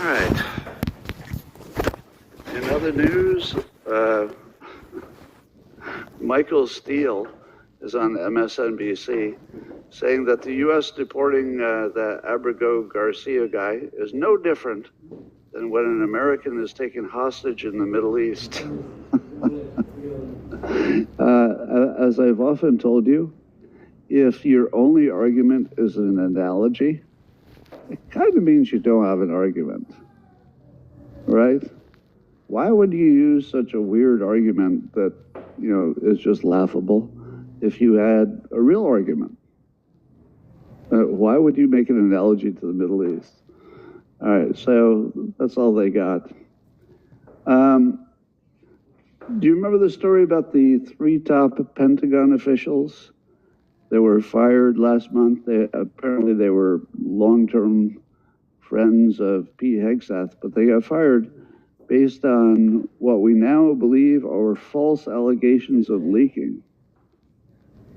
All right. In other news, Michael Steele is on MSNBC saying that the U.S. deporting the Abrego Garcia guy is no different than when an American is taken hostage in the Middle East. As I've often told you, if your only argument is an analogy, it kind of means you don't have an argument, right? Why would you use such a weird argument that, is just laughable if you had a real argument? Why would you make an analogy to the Middle East? All right, so that's all they got. Do you remember the story about the 3 top Pentagon officials that were fired last month? Apparently they were long-term friends of Pete Hegseth, but they got fired based on what we now believe are false allegations of leaking.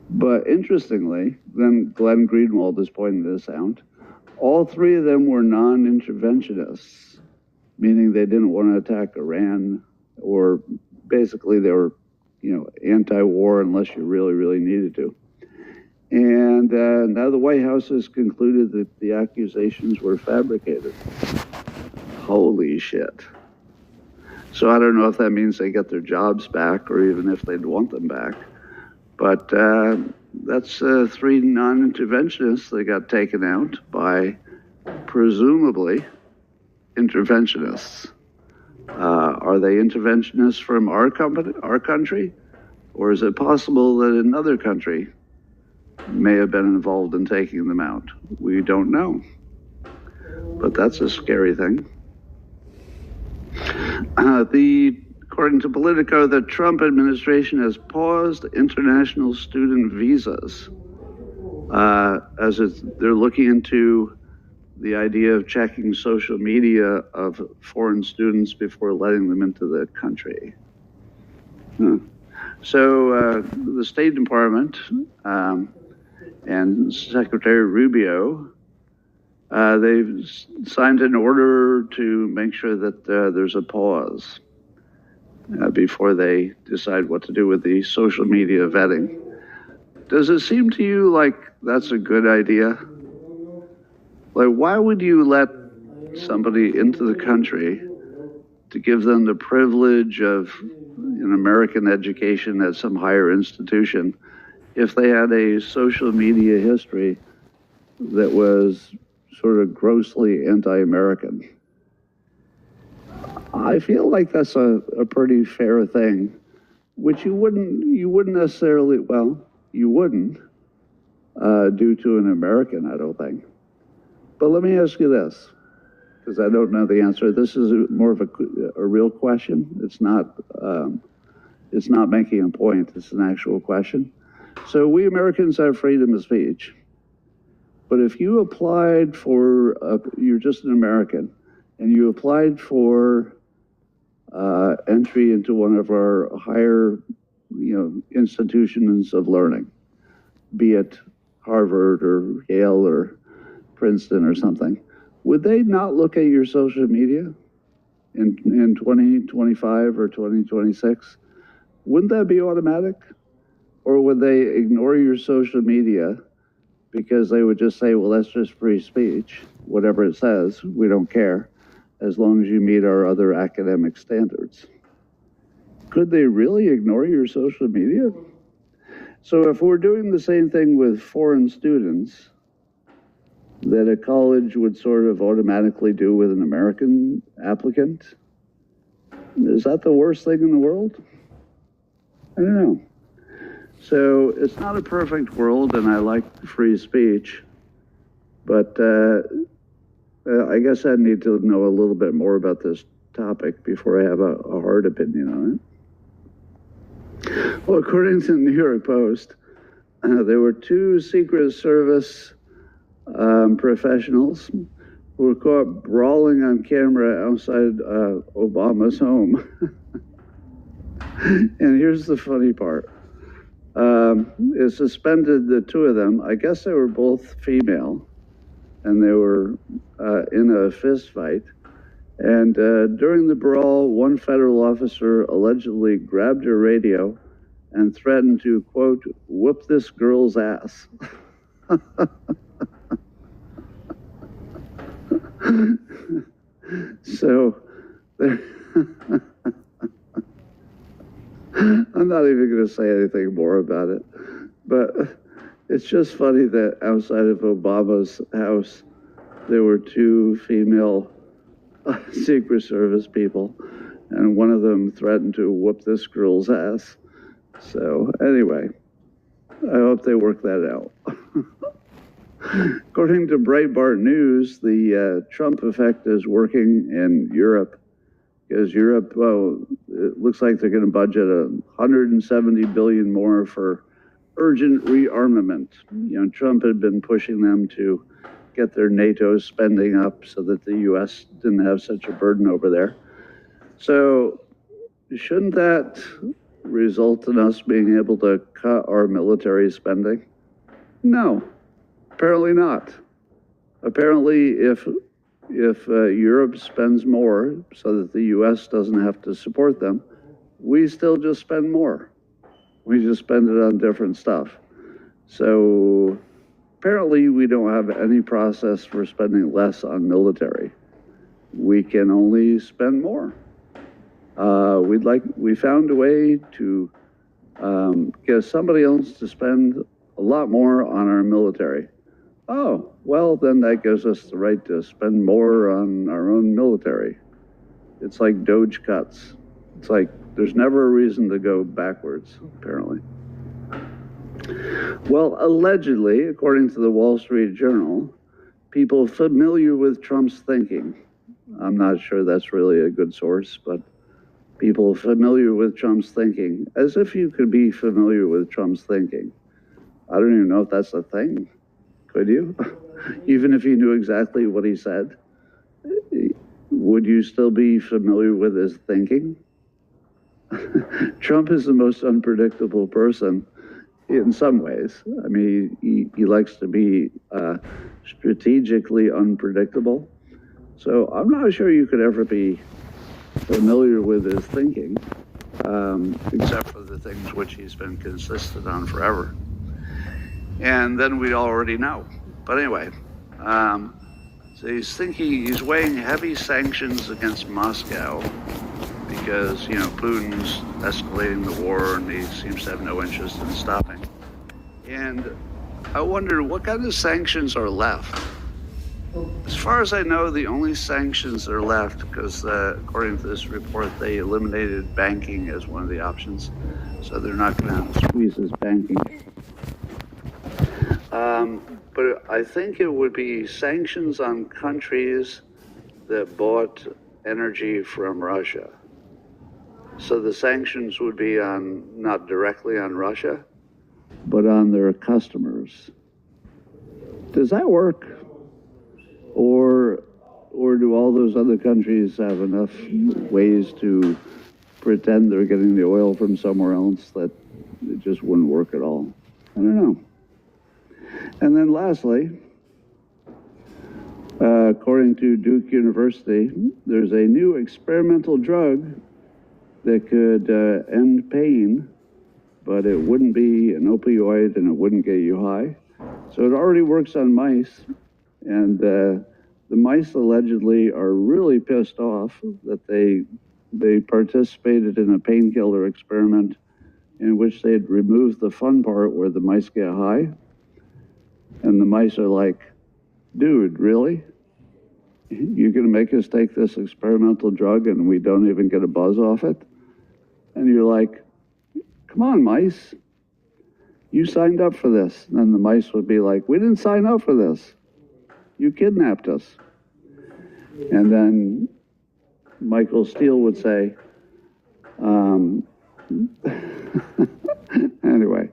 But interestingly, then Glenn Greenwald is pointing this out, all 3 of them were non-interventionists, meaning they didn't want to attack Iran, or basically they were, anti-war unless you really, really needed to. And now the White House has concluded that the accusations were fabricated. Holy shit. So I don't know if that means they get their jobs back or even if they'd want them back. But that's 3 non-interventionists that got taken out by presumably interventionists. Are they interventionists from our country? Or is it possible that another country may have been involved in taking them out? We don't know. But that's a scary thing. According to Politico, the Trump administration has paused international student visas they're looking into the idea of checking social media of foreign students before letting them into the country. So the State Department and Secretary Rubio, they've signed an order to make sure that there's a pause before they decide what to do with the social media vetting. Does it seem to you like that's a good idea? Like, why would you let somebody into the country to give them the privilege of an American education at some higher institution if they had a social media history that was sort of grossly anti-American? I feel like that's a pretty fair thing, which you wouldn't necessarily, you wouldn't do to an American, I don't think. But let me ask you this, because I don't know the answer. This is more of a real question. It's not making a point. It's an actual question. So we Americans have freedom of speech. But if you applied for, you're just an American, and you applied for entry into one of our higher, institutions of learning, be it Harvard or Yale or Princeton or something, would they not look at your social media in 2025 or 2026? Wouldn't that be automatic? Or would they ignore your social media because they would just say, well, that's just free speech, whatever it says, we don't care, as long as you meet our other academic standards? Could they really ignore your social media? So if we're doing the same thing with foreign students that a college would sort of automatically do with an American applicant, is that the worst thing in the world? I don't know. So it's not a perfect world, and I like free speech, but I guess I need to know a little bit more about this topic before I have a hard opinion on it. Well, according to the New York Post, there were 2 Secret Service professionals who were caught brawling on camera outside Obama's home. And here's the funny part. It suspended the 2 of them. I guess they were both female, and they were in a fist fight. And during the brawl, one federal officer allegedly grabbed her radio and threatened to, quote, whoop this girl's ass. So, I'm not even going to say anything more about it. But it's just funny that outside of Obama's house, there were two female Secret Service people, and one of them threatened to whoop this girl's ass. So anyway, I hope they work that out. According to Breitbart News, the Trump effect is working in Europe, because Europe, well, it looks like they're going to budget $170 billion more for urgent rearmament. You know, Trump had been pushing them to get their NATO spending up so that the U.S. didn't have such a burden over there. So shouldn't that result in us being able to cut our military spending? No, apparently not. Apparently, if Europe spends more so that the U.S. doesn't have to support them, we still just spend more. We just spend it on different stuff. So apparently we don't have any process for spending less on military. We can only spend more. We found a way to get somebody else to spend a lot more on our military. Oh, well, then that gives us the right to spend more on our own military. It's like Doge cuts. It's like there's never a reason to go backwards, apparently. Well, allegedly, according to the Wall Street Journal, people familiar with Trump's thinking, I'm not sure that's really a good source, but people familiar with Trump's thinking, as if you could be familiar with Trump's thinking. I don't even know if that's a thing. Could you? Even if you knew exactly what he said, would you still be familiar with his thinking? Trump is the most unpredictable person in some ways. I mean, he likes to be strategically unpredictable. So I'm not sure you could ever be familiar with his thinking, except for the things which he's been consistent on forever. And then we'd already know. But anyway, so he's weighing heavy sanctions against Moscow because, you know, Putin's escalating the war and he seems to have no interest in stopping. And I wonder what kind of sanctions are left. As far as I know, the only sanctions that are left, because according to this report, they eliminated banking as one of the options. So they're not going to squeeze his banking. But I think it would be sanctions on countries that bought energy from Russia. So the sanctions would be on, not directly on Russia, but on their customers. Does that work? Or do all those other countries have enough ways to pretend they're getting the oil from somewhere else that it just wouldn't work at all? I don't know. And then lastly, according to Duke University, there's a new experimental drug that could end pain, but it wouldn't be an opioid and it wouldn't get you high. So it already works on mice, and the mice allegedly are really pissed off that they participated in a painkiller experiment in which they'd removed the fun part where the mice get high. And the mice are like, dude, really? You're going to make us take this experimental drug and we don't even get a buzz off it? And you're like, come on, mice. You signed up for this. And then the mice would be like, we didn't sign up for this. You kidnapped us. And then Michael Steele would say, anyway,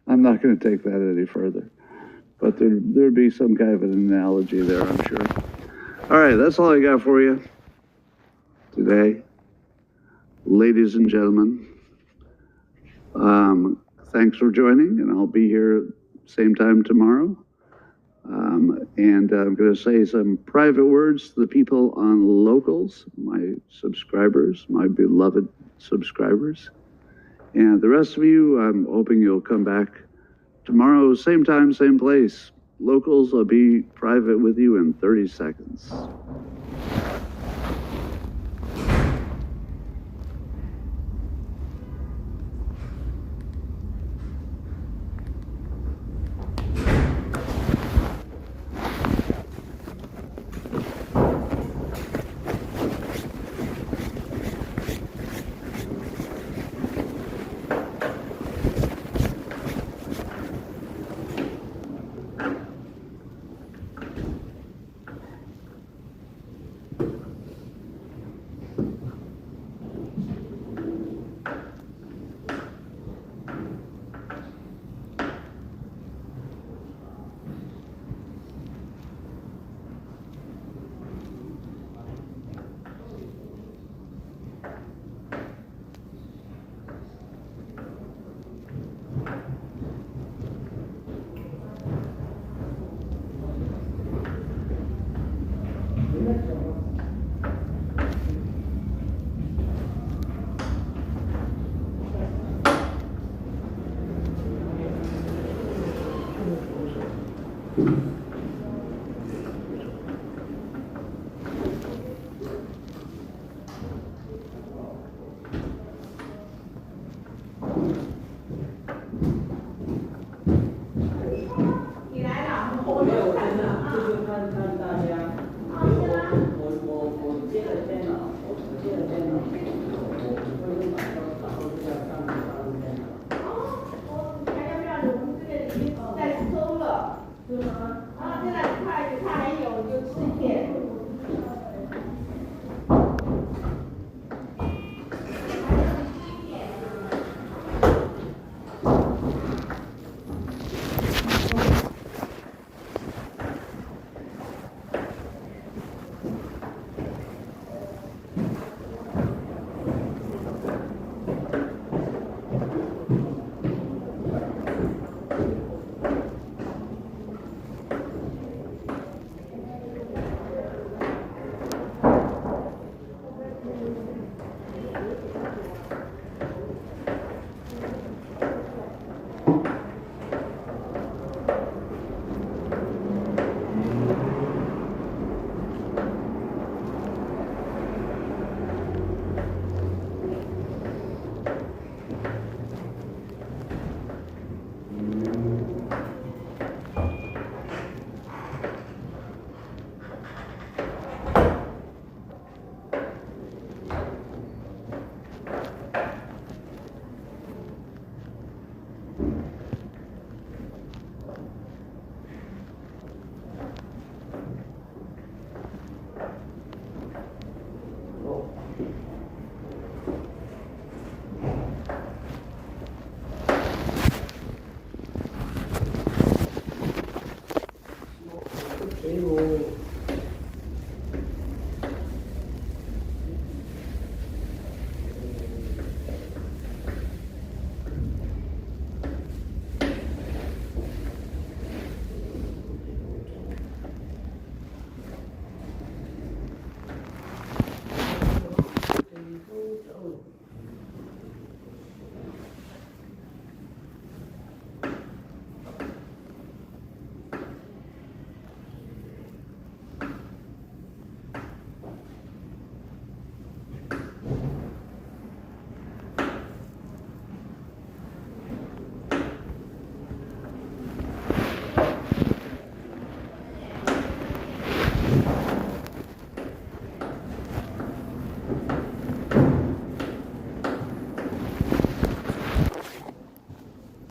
I'm not going to take that any further. But there'd be some kind of an analogy there, I'm sure. All right, that's all I got for you today. Ladies and gentlemen, thanks for joining, and I'll be here same time tomorrow. And I'm going to say some private words to the people on Locals, my subscribers, my beloved subscribers. And the rest of you, I'm hoping you'll come back tomorrow, same time, same place. Locals will be private with you in 30 seconds.